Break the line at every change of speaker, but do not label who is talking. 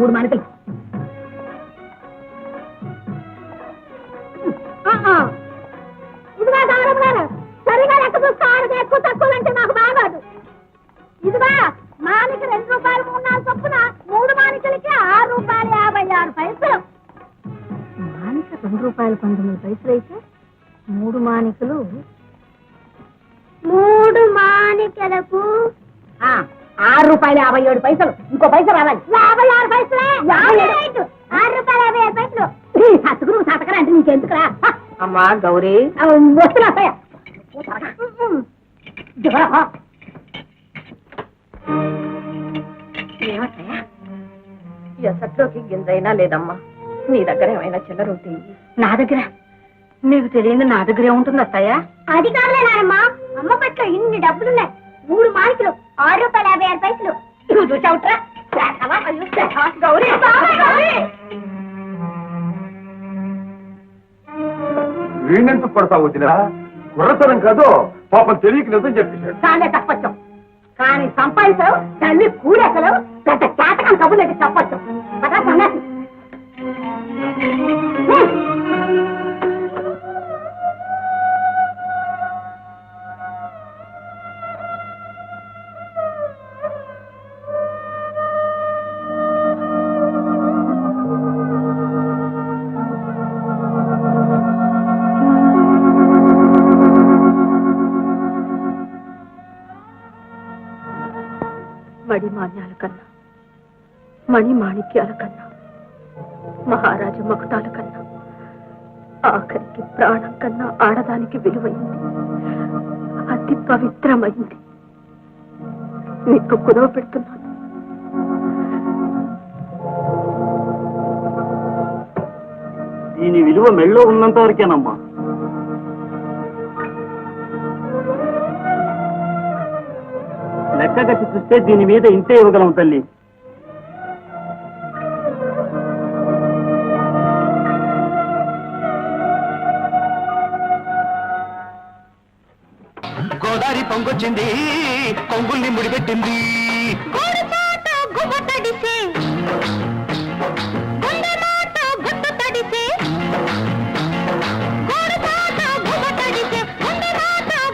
3 మానికలు. ఇదిగా దానం గారు సరిగా లెక్క చూసుకోవాలి. ఎక్కువ తక్కువ అంటే నాకు బాగాదు. ఇదిగా మానికి 2 రూపాయలు 3 4 చొప్పున 3 మానికలకి 6 రూపాయలు 56 పైసలు. మానిక 2 రూపాయలు 19 పైసలు అయితే 3 మానికలు 3 మానికలకు 6 రూపాయలు 57 పైసలు. ఇంకో పైసలు రావాలి. 56 పైసలే. 6 రూపాయలు 57 పైసలు. సతుకురు సతకరా అంటే నీకెందుకురా? అమ్మా గౌరీ వస్తున్నా. ఏమయ్యా ఎసట్లోకి గింజైనా లేదమ్మా. నీ దగ్గర ఏమైనా చిల్లర ఉంటుంది? నా దగ్గర నీకు తెలియదు. నా దగ్గర ఏముంటుంది అత్తయ్య? అది కాదులే నానమ్మా. అమ్మ పట్ల ఇన్ని డబ్బులున్నాయి. 3 మానికలు 6 రూపాయలు 56 పైసలు. నువ్వు చూసావుట్రా? గౌరీ
వీణెందుకు పడతావు వదినా? గుర్రతనం కాదు, పాపం తెలియక నిజం చెప్పేశాడు.
చాలే తప్పచ్చు. కానీ సంపాదించవు తల్లి కూడెక్కలు పెద్ద చేతకం కబుర్లకి చెప్పచ్చు. కదా సన్నాసి.
మణిమాన్యాల కన్నా, మణిమాణిక్యాల కన్నా, మహారాజ మకుటాల కన్నా, ఆఖరికి ప్రాణం కన్నా ఆడదానికి విలువైంది, అతి పవిత్రమైంది. నీకు కుదవ పెడుతున్నాను.
దీని విలువ మెళ్ళో ఉన్నంత వరకేనమ్మా. లెక్క కట్టి చూస్తే దీని మీద ఇంతే ఇవ్వగలం తల్లి.
గోదావరి పొంగొచ్చింది, కొంగుల్ని ముడిపెట్టింది.